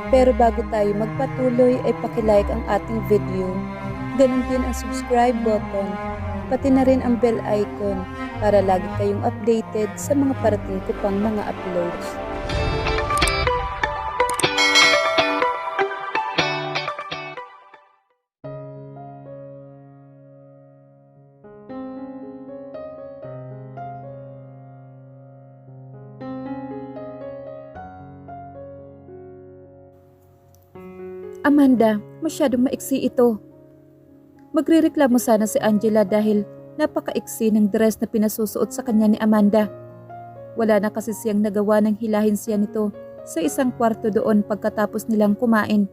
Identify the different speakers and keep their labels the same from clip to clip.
Speaker 1: Pero bago tayo magpatuloy ay pakilike ang ating video. Ganun din ang subscribe button, pati na rin ang bell icon para lagi kayong updated sa mga parating ko pang mga uploads. Amanda, masyadong maiksi ito. Magrereklamo sana si Angela dahil napakaiksi ng dress na pinasusuot sa kanya ni Amanda. Wala na kasi siyang nagawa ng hilahin siya nito sa isang kwarto doon pagkatapos nilang kumain.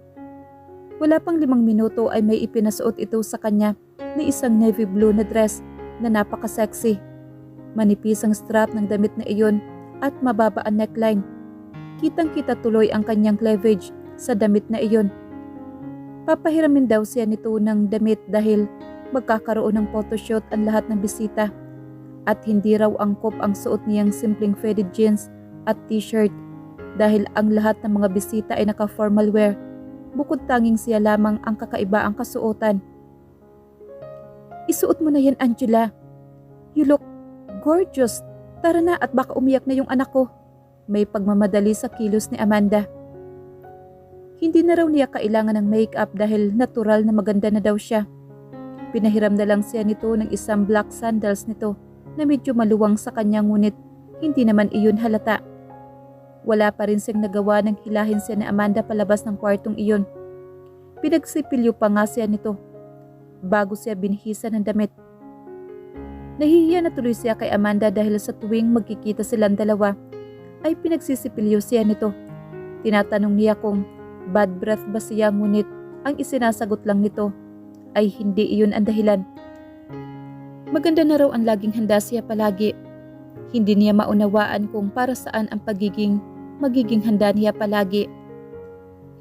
Speaker 1: Wala pang 5 minuto ay may ipinasuot ito sa kanya na isang navy blue na dress na napaka-sexy. Manipis ang strap ng damit na iyon at mababa ang neckline. Kitang-kita tuloy ang kanyang cleavage sa damit na iyon. Papahiramin daw siya nito ng damit dahil magkakaroon ng photoshoot ang lahat ng bisita at hindi raw angkop ang suot niyang simpleng faded jeans at t-shirt dahil ang lahat ng mga bisita ay naka-formal wear, bukod tanging siya lamang ang kakaiba ang kasuotan. Isuot mo na yan, Angela. You look gorgeous. Tara na at baka umiyak na yung anak ko. May pagmamadali sa kilos ni Amanda. Hindi na raw niya kailangan ng makeup dahil natural na maganda na daw siya. Pinahiram na lang siya nito ng isang black sandals nito na medyo maluwang sa kanya ngunit hindi naman iyon halata. Wala pa rin siyang nagawa ng hilahin siya ni Amanda palabas ng kwartong iyon. Pinagsipilyo pa nga siya nito bago siya binihisa ng damit. Nahihiya na tuloy siya kay Amanda dahil sa tuwing magkikita silang dalawa ay pinagsisipilyo siya nito. Tinatanong niya kung bad breath ba siya ngunit ang isinasagot lang nito ay hindi iyon ang dahilan. Maganda na raw ang laging handa siya palagi. Hindi niya maunawaan kung para saan ang magiging handa niya palagi.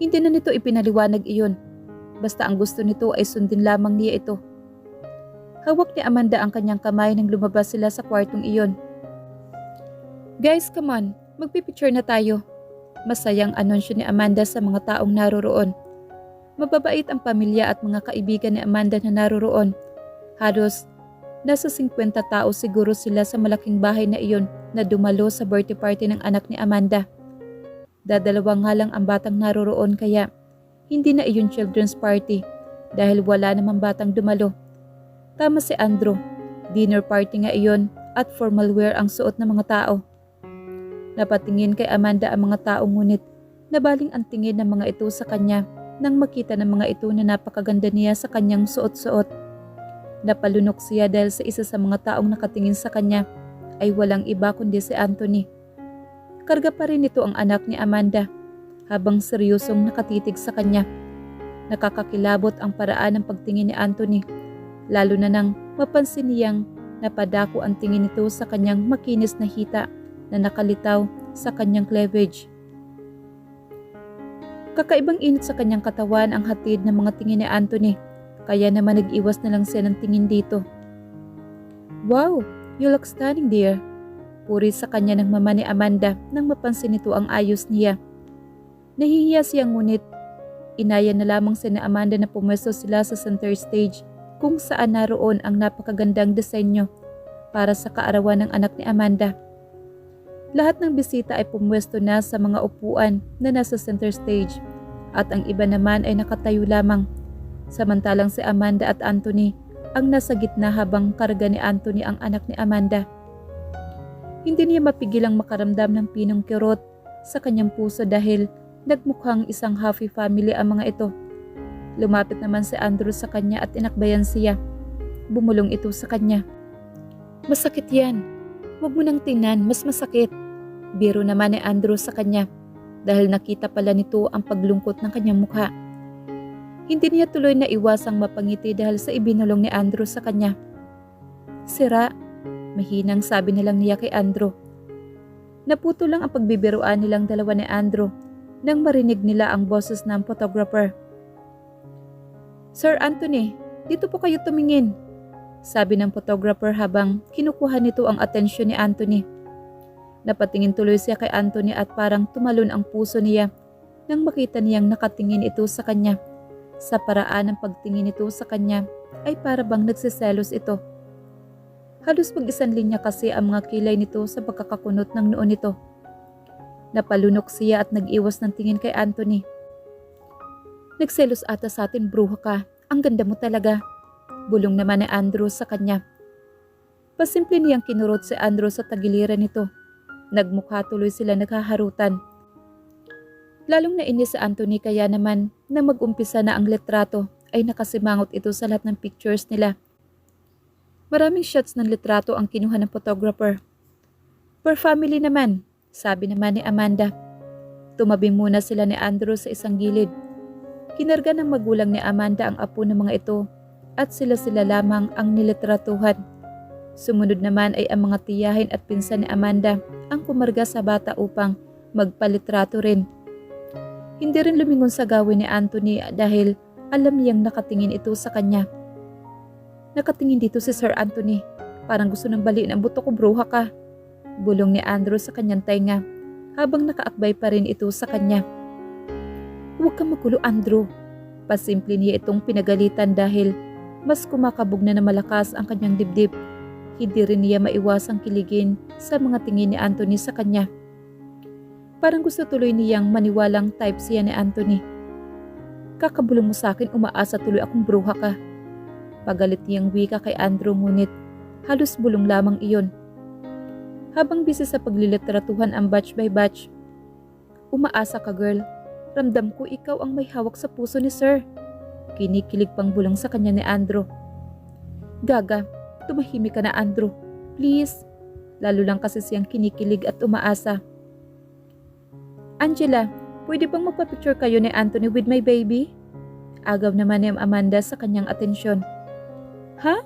Speaker 1: Hindi na nito ipinaliwanag iyon. Basta ang gusto nito ay sundin lamang niya ito. Hawak ni Amanda ang kanyang kamay nang lumabas sila sa kwartong iyon. Guys, come on, magpipicture na tayo. Masayang anunsyo ni Amanda sa mga taong naroroon. Mababait ang pamilya at mga kaibigan ni Amanda na naroroon. Halos nasa 50 tao siguro sila sa malaking bahay na iyon na dumalo sa birthday party ng anak ni Amanda. Dadalawa nga lang ang batang naroroon kaya hindi na iyon children's party dahil wala namang batang dumalo. Tama si Andrew, dinner party nga iyon at formal wear ang suot ng mga tao. Napatingin kay Amanda ang mga tao ngunit nabaling ang tingin ng mga ito sa kanya nang makita ng mga ito na napakaganda niya sa kanyang suot-suot. Napalunok siya dahil sa isa sa mga taong nakatingin sa kanya ay walang iba kundi si Anthony. Karga pa rin ito ang anak ni Amanda habang seryosong nakatitig sa kanya. Nakakakilabot ang paraan ng pagtingin ni Anthony, lalo na nang mapansin niyang napadako ang tingin nito sa kanyang makinis na hita na nakalitaw sa kanyang cleavage. Kakaibang init sa kanyang katawan ang hatid ng mga tingin ni Anthony, kaya naman nag-iwas na lang siya ng tingin dito. Wow, you look stunning dear. Puri sa kanya ng mama ni Amanda nang mapansin nito ang ayos niya. Nahihiya siya ngunit inaya na lamang siya ni Amanda na pumwesto sila sa center stage kung saan naroon ang napakagandang disenyo para sa kaarawan ng anak ni Amanda. Lahat ng bisita ay pumwesto na sa mga upuan na nasa center stage at ang iba naman ay nakatayo lamang. Samantalang si Amanda at Anthony ang nasa gitna habang karga ni Anthony ang anak ni Amanda. Hindi niya mapigilang makaramdam ng pinong kirot sa kanyang puso dahil nagmukhang isang happy family ang mga ito. Lumapit naman si Andrew sa kanya at inakbayan siya. Bumulong ito sa kanya. Masakit yan. Huwag mo nang tingnan, mas masakit. Biro naman ni Andrew sa kanya dahil nakita pala nito ang paglungkot ng kanyang mukha. Hindi niya tuloy na iwasang mapangiti dahil sa ibinulong ni Andrew sa kanya. Sira, mahinang sabi na lang niya kay Andrew. Naputo lang ang pagbibiruan nilang dalawa ni Andrew nang marinig nila ang boses ng photographer. Sir Anthony, dito po kayo tumingin, sabi ng photographer habang kinukuha nito ang atensyon ni Anthony. Napatingin tuloy siya kay Anthony at parang tumalon ang puso niya nang makita niyang nakatingin ito sa kanya. Sa paraan ng pagtingin nito sa kanya ay para bang nagsiselos ito. Halos mag-isang linya kasi ang mga kilay nito sa pagkakakunot ng noon nito. Napalunok siya at nag-iwas ng tingin kay Anthony. "Nagselos ata sa atin, bruha ka. Ang ganda mo talaga." Bulong naman ni Andrew sa kanya. Pasimple niyang kinurot si Andrew sa tagiliran nito. Nagmukha tuloy sila naghaharutan. Lalong nainis si Anthony kaya naman na mag-umpisa na ang litrato ay nakasimangot ito sa lahat ng pictures nila. Maraming shots ng litrato ang kinuha ng photographer. "Per family naman," sabi naman ni Amanda. Tumabi muna sila ni Andrew sa isang gilid. Kinarga ng magulang ni Amanda ang apo ng mga ito at sila-sila lamang ang nilitratuhan. Sumunod naman ay ang mga tiyahin at pinsan ni Amanda ang kumarga sa bata upang magpalitrato rin. Hindi rin lumingon sa gawin ni Anthony dahil alam niyang nakatingin ito sa kanya. "Nakatingin dito si Sir Anthony. Parang gusto nang baliin ang buto ko, bruha ka." Bulong ni Andrew sa kanyang tainga habang nakaakbay pa rin ito sa kanya. "Huwag kang magulo, Andrew." Pasimple niya itong pinagalitan dahil mas kumakabog na malakas ang kanyang dibdib. Hindi rin niya maiwasang kiligin sa mga tingin ni Anthony sa kanya. Parang gusto tuloy niyang maniwalang type siya ni Anthony. "Kakabulong mo sa akin, umaasa tuloy akong bruha ka." Pagalit niyang wika kay Andrew ngunit halos bulong lamang iyon. Habang busy sa paglilitratuhan ang batch by batch, "Umaasa ka, girl. Ramdam ko ikaw ang may hawak sa puso ni Sir." Kinikilig pang bulong sa kanya ni Andrew. "Gaga, tumahimik ka na, Andrew. Please." Lalo lang kasi siyang kinikilig at umaasa. "Angela, pwede bang magpa-picture kayo ni Anthony with my baby?" Agaw naman ni Amanda sa kanyang atensyon. "Ha?"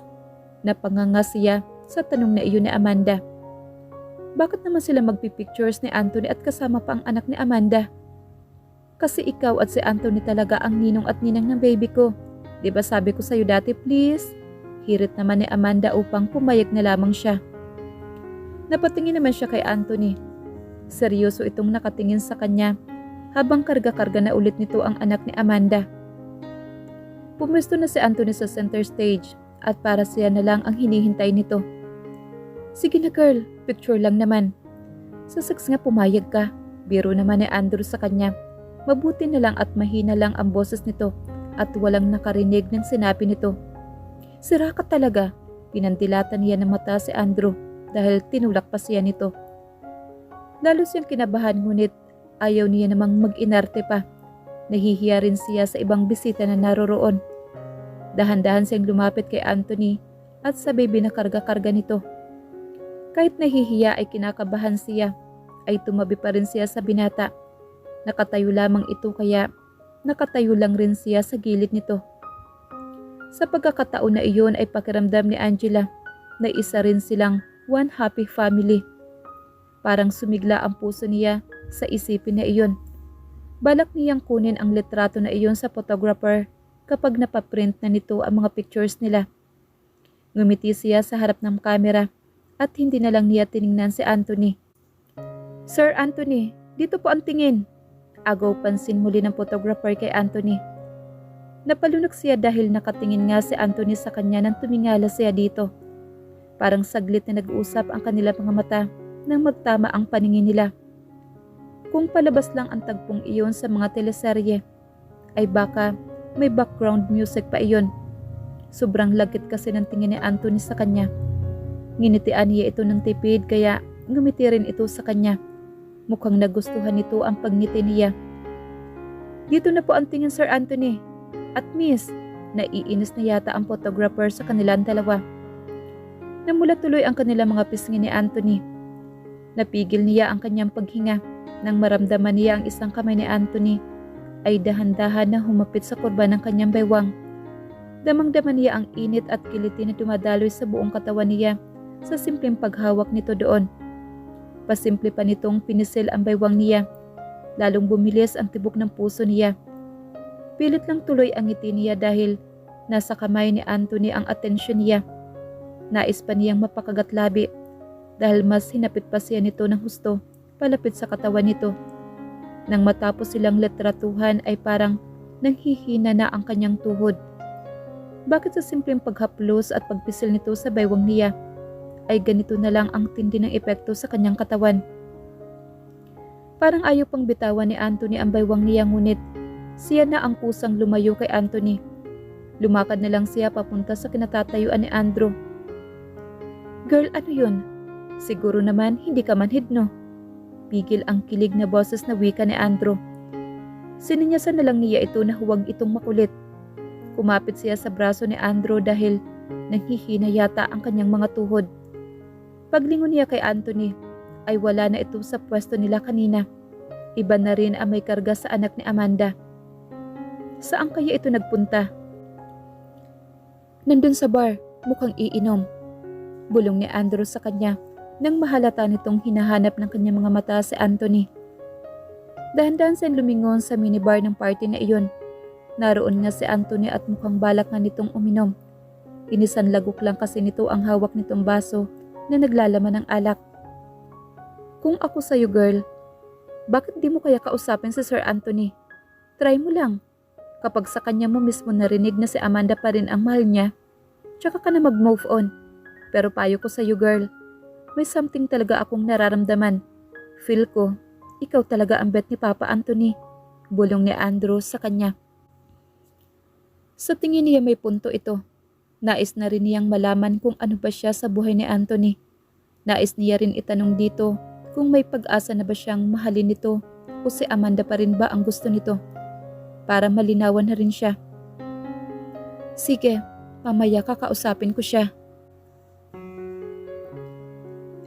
Speaker 1: Napanganga siya sa tanong na iyon ni Amanda. Bakit naman sila magpipictures ni Anthony at kasama pa ang anak ni Amanda? "Kasi ikaw at si Anthony talaga ang ninong at ninang ng baby ko. Di ba sabi ko sa'yo dati, please?" Hirit naman ni Amanda upang pumayag na lamang siya. Napatingin naman siya kay Anthony. Seryoso itong nakatingin sa kanya habang karga-karga na ulit nito ang anak ni Amanda. Pumuesto na si Anthony sa center stage at para siya na lang ang hinihintay nito. "Sige na, girl, picture lang naman." "Sa sex nga pumayag ka." Biro naman ni Andrew sa kanya. Mabuti na lang at mahina lang ang boses nito at walang nakarinig ng sinabi nito. "Sira ka talaga." Pinandilatan niya ng mata si Andrew dahil tinulak pa siya nito. Lalo siyang kinabahan ngunit ayaw niya namang mag-inarte pa. Nahihiya rin siya sa ibang bisita na naroroon. Dahan-dahan siyang lumapit kay Anthony at sabay binakarga-karga nito. Kahit nahihiya ay kinakabahan siya, ay tumabi pa rin siya sa binata. Nakatayo lamang ito kaya nakatayo lang rin siya sa gilid nito. Sa pagkakataon na iyon ay pakiramdam ni Angela na isa rin silang one happy family. Parang sumigla ang puso niya sa isipin na iyon. Balak niyang kunin ang litrato na iyon sa photographer kapag napaprint na nito ang mga pictures nila. Ngumiti siya sa harap ng kamera at hindi na lang niya tiningnan si Anthony. "Sir Anthony, dito po ang tingin." Agaw pansin muli ng photographer kay Anthony. Napalunok siya dahil nakatingin nga si Anthony sa kanya nang tumingala siya dito. Parang saglit na nag-uusap ang kanilang mga mata nang magtama ang paningin nila. Kung palabas lang ang tagpong iyon sa mga teleserye, ay baka may background music pa iyon. Sobrang lagkit kasi ng tingin ni Anthony sa kanya. Nginitian niya ito ng tipid kaya ngumiti rin ito sa kanya. Mukhang nagustuhan nito ang pagngiti niya. "Dito na po ang tingin, Sir Anthony." At miss, naiinis na yata ang photographer sa kanilang dalawa. Namula tuloy ang kanilang mga pisngi ni Anthony. Napigil niya ang kanyang paghinga nang maramdaman niya ang isang kamay ni Anthony ay dahan-dahan na humapit sa kurba ng kanyang baywang. Damang-dama niya ang init at kiliti na dumadaloy sa buong katawan niya sa simpleng paghawak nito doon. Pasimple pa nitong pinisil ang baywang niya. Lalong bumilis ang tibok ng puso niya. Pilit lang tuloy ang ngiti niya dahil nasa kamay ni Anthony ang atensyon niya. Nais pa niyang mapakagat labi dahil mas hinapit pa siya nito ng husto palapit sa katawan nito. Nang matapos silang litratuhan ay parang nanghihina na ang kanyang tuhod. Bakit sa simpleng paghaplos at pagpisil nito sa baywang niya ay ganito na lang ang tindi ng epekto sa kanyang katawan? Parang ayaw pang bitawan ni Anthony ang baywang niya, ngunit siya na ang kusang lumayo kay Anthony. Lumakad na lang siya papunta sa kinatatayuan ni Andrew. "Girl, ano yun? Siguro naman hindi ka manhid, no?" Pigil ang kilig na boses na wika ni Andrew. Sininyasan na lang niya ito na huwag itong makulit. Kumapit siya sa braso ni Andrew dahil nanghihina yata ang kanyang mga tuhod. Paglingon niya kay Anthony ay wala na ito sa pwesto nila kanina. Iba na rin ang may karga sa anak ni Amanda. Saan kaya ito nagpunta? "Nandun sa bar, mukhang iinom," bulong ni Andrew sa kanya nang mahalata nitong hinahanap ng kanyang mga mata si Anthony. Dahan-dahan siyang lumingon sa minibar ng party na iyon. Naroon nga si Anthony at mukhang balak nga nitong uminom. Inisanlagok lang kasi nito ang hawak nitong baso na naglalaman ng alak. "Kung ako sa'yo, girl, bakit di mo kaya kausapin si Sir Anthony? Try mo lang. Kapag sa kanya mo mismo narinig na si Amanda pa rin ang mahal niya, tsaka ka na mag-move on. Pero payo ko sa'yo, girl, may something talaga akong nararamdaman. Feel ko, ikaw talaga ang bet ni Papa Anthony," bulong ni Andrew sa kanya. Sa tingin niya may punto ito. Nais na rin niyang malaman kung ano ba siya sa buhay ni Anthony. Nais niya rin itanong dito kung may pag-asa na ba siyang mahalin nito o si Amanda pa rin ba ang gusto nito, para malinawan na rin siya. "Sige, mamaya kakausapin ko siya."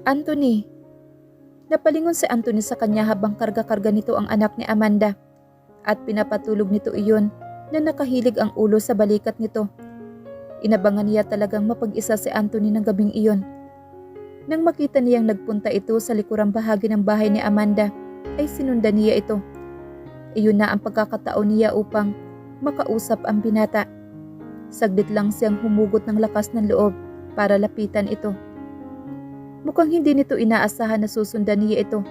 Speaker 1: "Anthony." Napalingon si Anthony sa kanya habang karga-karga nito ang anak ni Amanda at pinapatulog nito iyon na nakahilig ang ulo sa balikat nito. Inabangan niya talagang mapag-isa si Anthony ng gabing iyon. Nang makita niyang nagpunta ito sa likurang bahagi ng bahay ni Amanda, ay sinundan niya ito. Iyon na ang pagkakataon niya upang makausap ang binata. Saglit lang siyang humugot ng lakas ng loob para lapitan ito. Mukhang hindi nito inaasahan na susundan niya ito.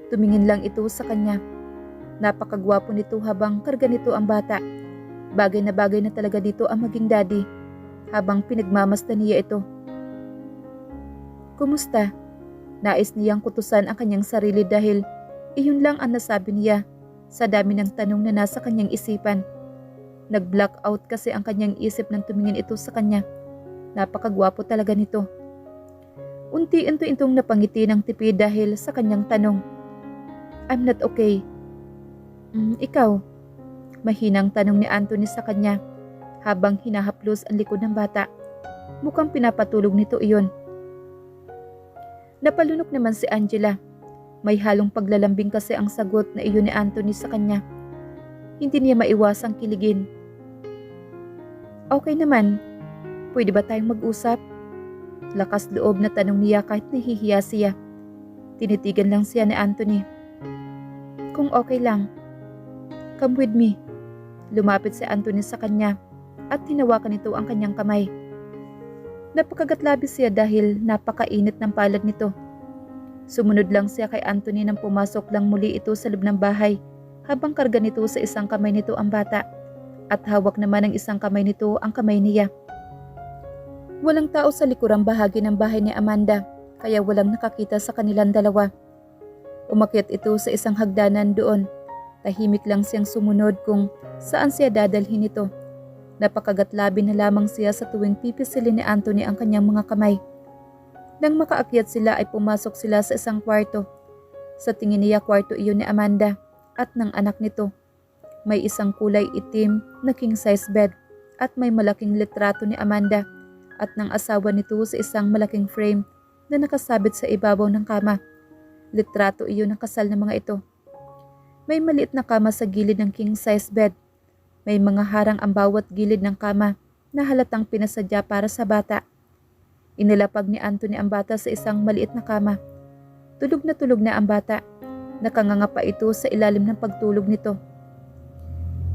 Speaker 1: Tumingin lang ito sa kanya. Napakagwapo nito habang karga nito ang bata. Bagay na talaga dito ang maging daddy habang pinagmamasdan niya ito. "Kumusta?" Nais niyang kutusan ang kanyang sarili dahil iyon lang ang nasabi niya sa dami ng tanong na nasa kanyang isipan. Nag-blackout kasi ang kanyang isip nang tumingin ito sa kanya. Napakagwapo talaga nito. Unti-unti itong napangiti ng tipid dahil sa kanyang tanong. "I'm not okay." Ikaw?" Mahinang tanong ni Anthony sa kanya habang hinahaplos ang likod ng bata. Mukhang pinapatulog nito iyon. Napalunok naman si Angela. May halong paglalambing kasi ang sagot na iyon ni Anthony sa kanya. Hindi niya maiwasang kiligin. "Okay naman. Pwede ba tayong mag-usap?" Lakas loob na tanong niya kahit nahihiya siya. Tinitigan lang siya ni Anthony. "Kung okay lang. Come with me." Lumapit si Anthony sa kanya at hinawakan nito ang kanyang kamay. Napakagatlabi siya dahil napakainit ng palad nito. Sumunod lang siya kay Anthony nang pumasok lang muli ito sa loob ng bahay habang karga nito sa isang kamay nito ang bata at hawak naman ng isang kamay nito ang kamay niya. Walang tao sa likurang bahagi ng bahay ni Amanda kaya walang nakakita sa kanilang dalawa. Umakyat ito sa isang hagdanan doon. Tahimik lang siyang sumunod kung saan siya dadalhin ito. Napakagatlabi na lamang siya sa tuwing pipisilin ni Anthony ang kanyang mga kamay. Nang makaakyat sila ay pumasok sila sa isang kwarto. Sa tingin niya kwarto iyon ni Amanda at ng anak nito. May isang kulay itim na king-size bed at may malaking litrato ni Amanda at ng asawa nito sa isang malaking frame na nakasabit sa ibabaw ng kama. Litrato iyon ng kasal ng mga ito. May maliit na kama sa gilid ng king-size bed. May mga harang ang bawat gilid ng kama na halatang pinasadya para sa bata. Inilapag ni Anthony ang bata sa isang maliit na kama. Tulog na ang bata. Nakanganga pa ito sa ilalim ng pagtulog nito.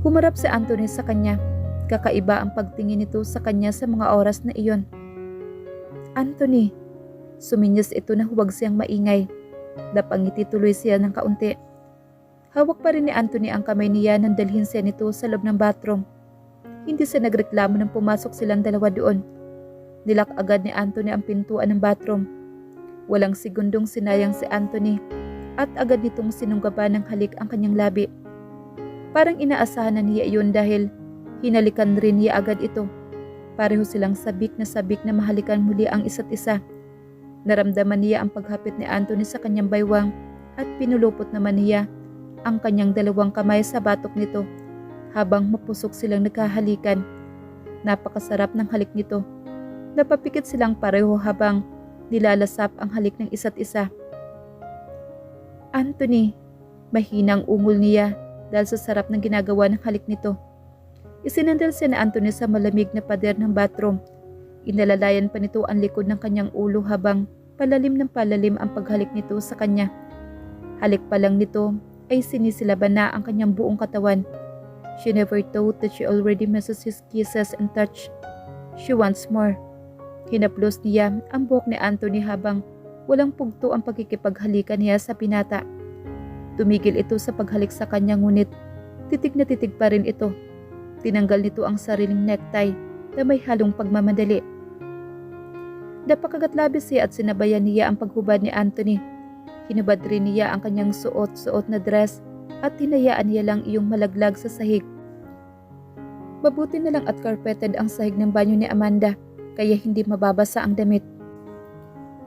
Speaker 1: Humarap si Anthony sa kanya. Kakaiba ang pagtingin nito sa kanya sa mga oras na iyon. "Anthony." Suminyas ito na huwag siyang maingay. Napangiti tuloy siya ng kaunti. Hawak pa rin ni Anthony ang kamay niya nang dalhin siya nito sa loob ng bathroom. Hindi siya nagreklamo nang pumasok silang dalawa doon. Nilak agad ni Anthony ang pintuan ng bathroom. Walang segundong sinayang si Anthony at agad nitong sinunggaban ng halik ang kanyang labi. Parang inaasahan na niya iyon dahil hinalikan rin niya agad ito. Pareho silang sabik na mahalikan muli ang isa't isa. Naramdaman niya ang paghapit ni Anthony sa kanyang baywang at pinulupot naman niya ang kanyang dalawang kamay sa batok nito habang mapusok silang nagkahalikan. Napakasarap ng halik nito. Napapikit silang pareho habang nilalasap ang halik ng isa't isa. Anthony, mahinang ungol niya dahil sa sarap ng ginagawa ng halik nito. Isinandal siya ni Anthony sa malamig na pader ng bathroom. Inalalayan pa nito ang likod ng kanyang ulo habang palalim ng palalim ang paghalik nito sa kanya. Halik pa lang nito ay sinisilaban na ang kanyang buong katawan. She never thought that she already misses his kisses and touch. She wants more. Hinaplos niya ang buhok ni Anthony habang walang pugto ang pagkikipaghalikan niya sa pinata. Tumigil ito sa paghalik sa kanya ngunit titig na titig pa rin ito. Tinanggal nito ang sariling necktie na may halong pagmamadali. Napakagat-labis siya at sinabayan niya ang paghubad ni Anthony. Hinubad rin niya ang kanyang suot-suot na dress at hinayaan niya lang iyong malaglag sa sahig. Mabuti na lang at carpeted ang sahig ng banyo ni Amanda kaya hindi mababasa ang damit.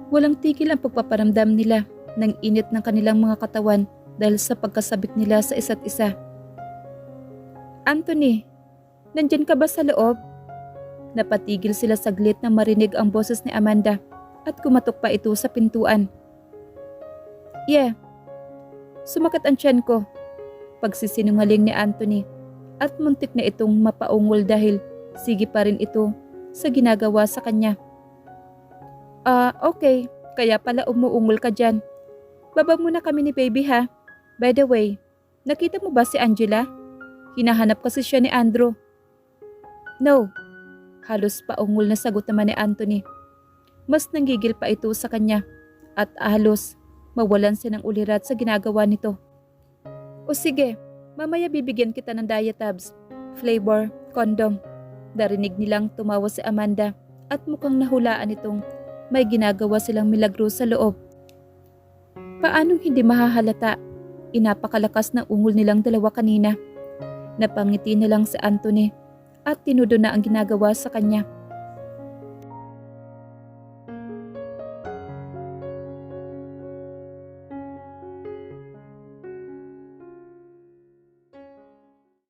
Speaker 1: Walang tigil ang pagpaparamdam nila ng init ng kanilang mga katawan dahil sa pagkasabik nila sa isa't isa. Anthony, nandyan ka ba sa loob? Napatigil sila saglit nang marinig ang boses ni Amanda at kumatok pa ito sa pintuan. Yeah. Sumakit ang tiyan ko. Pagsisinungaling ni Anthony at muntik na itong mapaungol dahil sige pa rin ito sa ginagawa sa kanya. Okay. Kaya pala umuungol ka dyan. Baba muna kami ni baby ha. By the way, nakita mo ba si Angela? Hinahanap kasi siya ni Andrew. No. Halos paungol na sagot naman ni Anthony. Mas nanggigil pa ito sa kanya at halos mawalan siya ng ulirat sa ginagawa nito. O sige, mamaya bibigyan kita ng diatabs, flavor, condom. Darinig nilang tumawa si Amanda at mukhang nahulaan itong may ginagawa silang milagro sa loob. Paanong hindi mahahalata? Inapakalakas ng ungol nilang dalawa kanina. Napangiti na lang si Anthony at tinudo na ang ginagawa sa kanya.